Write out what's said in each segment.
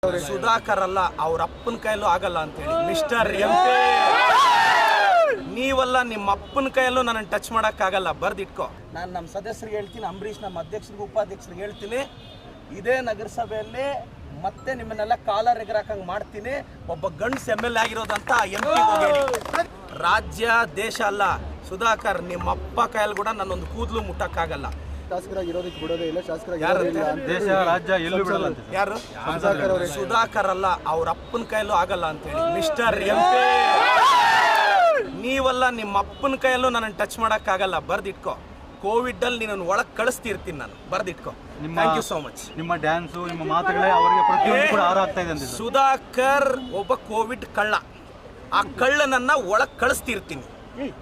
ಸುಧಾಕರ್ ಅಲ್ಲ, ಅವ್ರ ಅಪ್ಪನ ಕೈಯಲ್ಲೂ ಆಗಲ್ಲ ಅಂತ ಹೇಳಿ. ಮಿಸ್ಟರ್ MP, ನೀವಲ್ಲ, ನಿಮ್ಮ ಅಪ್ಪನ ಕೈಯಲ್ಲೂ ನನ್ನ ಟಚ್ ಮಾಡೋಕ್ಕಾಗಲ್ಲ, ಬರ್ದಿಟ್ಕೋ. ನಾನು ನಮ್ಮ ಸದಸ್ಯರಿಗೆ ಹೇಳ್ತೀನಿ, ಅಂಬರೀಷ್ ನಮ್ಮ ಅಧ್ಯಕ್ಷರಿಗೆ ಉಪಾಧ್ಯಕ್ಷರಿಗೆ ಹೇಳ್ತೀನಿ, ಇದೇ ನಗರಸಭೆಯಲ್ಲಿ ಮತ್ತೆ ನಿಮ್ಮನ್ನೆಲ್ಲ ಕಾಲರ್ ಎಗರಾಕಂಗೆ ಮಾಡ್ತೀನಿ. ಒಬ್ಬ ಗಂಡ್ಸ್ MLA ಆಗಿರೋದಂತ MP ಹೇಳಿ. ರಾಜ್ಯ ದೇಶ ಅಲ್ಲ ಸುಧಾಕರ್, ನಿಮ್ಮ ಅಪ್ಪ ಕೈಯಲ್ಲಿ ಕೂಡ ನನ್ನೊಂದು ಕೂದಲು ಮುಟ್ಟಕ್ಕಾಗಲ್ಲ. ಶಾಸಕರಾಗಿರೋದಕ್ಕೆ ಬಿಡೋದೇ ಇಲ್ಲ, ದೇಶ ರಾಜ್ಯ ಎಲ್ಲೂ ಬಿಡಲ್ಲ ಅಂತ. ಯಾರು? ಸುಧಾಕರ್ ಅಲ್ಲ, ಅವ್ರ ಅಪ್ಪನ ಕೈಯಲ್ಲೂ ಆಗಲ್ಲ ಅಂತ ಹೇಳಿ. ಮಿಸ್ಟರ್ MP, ನೀವಲ್ಲ, ನಿಮ್ಮ ಅಪ್ಪನ ಕೈಯಲ್ಲೂ ನನ್ನ ಟಚ್ ಮಾಡೋಕ್ಕಾಗಲ್ಲ, ಬರ್ದಿಟ್ಕೋ. ಕೋವಿಡ್ ಅಲ್ಲಿ ನೀನು ಒಳಗೆ ಕಳಿಸ್ತಿರ್ತೀನಿ ನಾನು, ಬರ್ದಿಟ್ಕೋ. Thank you so much. ನಿಮ್ಮ ಡ್ಯಾನ್ಸು, ನಿಮ್ಮ ಮಾತುಗಳೇ ಅವರಿಗೆ ಪ್ರತಿಯೊಂದು ಕೂಡ ಆಹಾರ ಆಗ್ತಾ ಇದೆ ಅಂತ. ಸುಧಾಕರ್ ಒಬ್ಬ ಕೋವಿಡ್ ಕಳ್ಳ, ಆ ಕಳ್ಳನನ್ನ ಒಳಗೆ ಕಳಿಸ್ತಿರ್ತೀನಿ.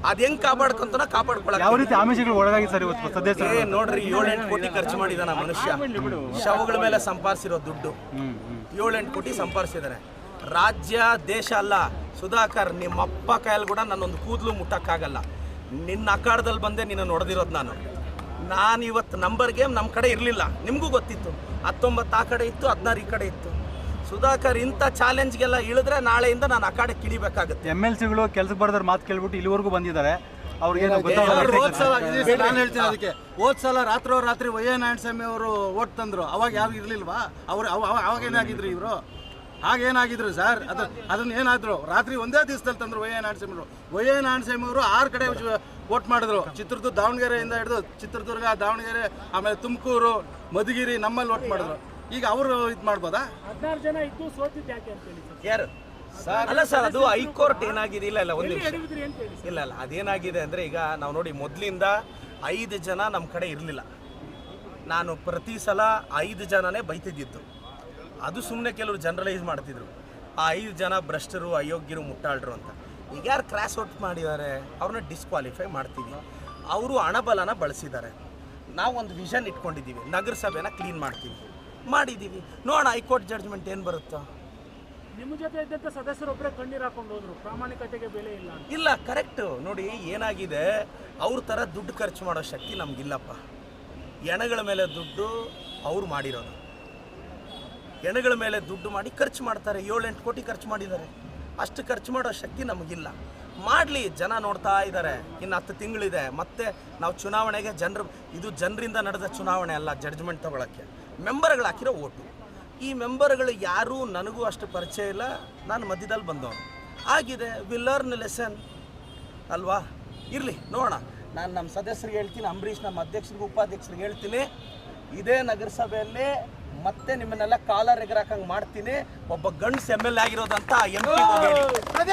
ಅದ್ ಹೆಂಗ್ ಕಾಪಾಡ್ಕೊಂತ ಕಾಪಾಡ್ಕೊಳಕ್. ಯಾವ ರೀತಿ ಆಮಿಷಗಳು ಒಳಗಾಗಿ ಸರ್ ಇವತ್ತು ಸದಸ್ಯರು ನೋಡ್ರಿ, 7-8 ಕೋಟಿ ಖರ್ಚು ಮಾಡಿದಾನ ಮನುಷ್ಯ. ಶವಗಳ ಮೇಲೆ ಸಂಪಾದಿಸಿರೋ ದುಡ್ಡು 7-8 ಕೋಟಿ ಸಂಪಾದಿಸಿದಾರೆ. ರಾಜ್ಯ ದೇಶ ಅಲ್ಲ ಸುಧಾಕರ್, ನಿಮ್ಮ ಅಪ್ಪ ಕೈಯಲ್ಲಿ ಕೂಡ ನನ್ನೊಂದು ಕೂದಲು ಮುಟ್ಟಕ್ಕಾಗಲ್ಲ. ನಿನ್ನ ಅಖಾಡದಲ್ಲಿ ಬಂದೆ ನಿನ್ನ ನೋಡ್ದಿರೋದು ನಾನು ಇವತ್ತು ನಂಬರ್ ಗೇಮ್ ನಮ್ಮ ಕಡೆ ಇರಲಿಲ್ಲ, ನಿಮಗೂ ಗೊತ್ತಿತ್ತು. 19 ಆ ಕಡೆ ಇತ್ತು, 16 ಈ ಕಡೆ ಇತ್ತು. ಸುಧಾಕರ್ ಇಂಥ ಚಾಲೆಂಜ್ಗೆಲ್ಲ ಇಳಿದ್ರೆ ನಾಳೆಯಿಂದ ನಾನು ಅಖಾಡೆ ಕಿಡಿಬೇಕಾಗುತ್ತೆ. MLCಗಳು ಕೆಲಸಕ್ಕೆ ಬರ್ದವ್ರ ಮಾತು ಕೇಳ್ಬಿಟ್ಟು ಇಲ್ಲಿವರೆಗೂ ಬಂದಿದ್ದಾರೆ. ಅವ್ರಿಗೆ ನಾನು ಹೇಳ್ತೀನಿ ಅದಕ್ಕೆ. ಹೋದ್ ಸಲ ರಾತ್ರಿ ವೈ ನಾರಾಯಣ ಸ್ವಾಮಿ ಅವರು ಓಟ್ ತಂದ್ರು, ಅವಾಗ ಯಾರು ಇರ್ಲಿಲ್ವಾ? ಅವಾಗ ಏನಾಗಿದ್ರು ಇವರು? ಹಾಗೇನಾಗಿದ್ರು ಸರ್? ಅದನ್ನ ಏನಾದ್ರು ರಾತ್ರಿ ಒಂದೇ ದಿವಸದಲ್ಲಿ ತಂದ್ರು ವೈ ನಾರಾಯಣ ಸ್ವಾಮಿ ಅವರು 6 ಕಡೆ ವೋಟ್ ಮಾಡಿದ್ರು. ಚಿತ್ರದುರ್ಗ, ದಾವಣಗೆರೆಯಿಂದ ಹಿಡಿದು ಚಿತ್ರದುರ್ಗ, ದಾವಣಗೆರೆ, ಆಮೇಲೆ ತುಮಕೂರು, ಮಧುಗಿರಿ, ನಮ್ಮಲ್ಲಿ ವೋಟ್ ಮಾಡಿದ್ರು. ಈಗ ಅವರು ಇದು ಮಾಡ್ಬೋದಾ? 16 ಜನ ಇದ್ದು ಸೋತಿದ್ದು ಯಾಕೆ ಅಂತ ಹೇಳಿ ಯಾರು? ಅಲ್ಲ ಸರ್, ಅದು ಹೈಕೋರ್ಟ್ ಏನಾಗಿದೆ, ಇಲ್ಲ ಒಂದು ನಿಮಿಷ, ಇಲ್ಲ ಅದೇನಾಗಿದೆ ಅಂದರೆ, ಈಗ ನಾವು ನೋಡಿ ಮೊದಲಿಂದ 5 ಜನ ನಮ್ಮ ಕಡೆ ಇರಲಿಲ್ಲ. ನಾನು ಪ್ರತಿ ಸಲ 5 ಜನನೇ ಬೈತಿದ್ದಿತ್ತು. ಅದು ಸುಮ್ಮನೆ ಕೆಲವರು ಜನರಲೈಸ್ ಮಾಡ್ತಿದ್ರು, ಆ 5 ಜನ ಭ್ರಷ್ಟರು, ಅಯೋಗ್ಯರು, ಮುಟ್ಟಾಳ್ರು ಅಂತ. ಈಗ ಯಾರು ಕ್ರಾಸ್ ಔಟ್ ಮಾಡಿದ್ದಾರೆ ಅವ್ರನ್ನ ಡಿಸ್ಕ್ವಾಲಿಫೈ ಮಾಡ್ತೀವಿ. ಅವರು ಹಣಬಲನ ಬಳಸಿದ್ದಾರೆ. ನಾವೊಂದು ವಿಷನ್ ಇಟ್ಕೊಂಡಿದ್ದೀವಿ, ನಗರಸಭೆನ ಕ್ಲೀನ್ ಮಾಡಿದ್ದೀವಿ. ನೋಡೋಣ ಹೈಕೋರ್ಟ್ ಜಡ್ಜ್ಮೆಂಟ್ ಏನು ಬರುತ್ತೋ. ನಿಮ್ಮ ಜೊತೆ ಇದ್ದಂಥ ಸದಸ್ಯರೊಬ್ಬರೇ ಕಣ್ಣೀರು ಹಾಕೊಂಡು ಹೋದ್ರು, ಪ್ರಾಮಾಣಿಕತೆಗೆ ಬೆಲೆ ಇಲ್ಲ. ಇಲ್ಲ, ಕರೆಕ್ಟು. ನೋಡಿ ಏನಾಗಿದೆ, ಅವ್ರ ಥರ ದುಡ್ಡು ಖರ್ಚು ಮಾಡೋ ಶಕ್ತಿ ನಮಗಿಲ್ಲಪ್ಪ. ಹೆಣಗಳ ಮೇಲೆ ದುಡ್ಡು ಅವ್ರು ಮಾಡಿರೋದು, ಹೆಣಗಳ ಮೇಲೆ ದುಡ್ಡು ಮಾಡಿ ಖರ್ಚು ಮಾಡ್ತಾರೆ. 7-8 ಕೋಟಿ ಖರ್ಚು ಮಾಡಿದ್ದಾರೆ. ಅಷ್ಟು ಖರ್ಚು ಮಾಡೋ ಶಕ್ತಿ ನಮಗಿಲ್ಲ. ಮಾಡಲಿ, ಜನ ನೋಡ್ತಾ ಇದ್ದಾರೆ. ಇನ್ನು 10 ತಿಂಗಳಿದೆ, ಮತ್ತೆ ನಾವು ಚುನಾವಣೆಗೆ ಇದು ಜನರಿಂದ ನಡೆದ ಚುನಾವಣೆ ಅಲ್ಲ, ಜಡ್ಜ್ಮೆಂಟ್ ತಗೊಳ್ಳೋಕ್ಕೆ. ಮೆಂಬರ್ಗಳು ಹಾಕಿರೋ ಓಟು. ಈ ಮೆಂಬರ್ಗಳು ಯಾರೂ ನನಗೂ ಅಷ್ಟು ಪರಿಚಯ ಇಲ್ಲ, ನಾನು ಮಧ್ಯದಲ್ಲಿ ಬಂದವನು. ಆಗಿದೆ, ವಿ ಲರ್ನ್ ಲೆಸನ್ ಅಲ್ವಾ? ಇರಲಿ, ನೋಡೋಣ. ನಾನು ನಮ್ಮ ಸದಸ್ಯರಿಗೆ ಹೇಳ್ತೀನಿ, ಅಂಬರೀಷ್ ನಮ್ಮ ಅಧ್ಯಕ್ಷರಿಗೆ ಉಪಾಧ್ಯಕ್ಷರಿಗೆ ಹೇಳ್ತೀನಿ, ಇದೇ ನಗರಸಭೆಯಲ್ಲಿ ಮತ್ತೆ ನಿಮ್ಮನ್ನೆಲ್ಲ ಕಾಲರ್ ಎಗರಾಕಂಗೆ ಮಾಡ್ತೀನಿ. ಒಬ್ಬ ಗಂಡ್ಸ್ MLA ಆಗಿರೋದಂತ MP ಹೇಳಿ.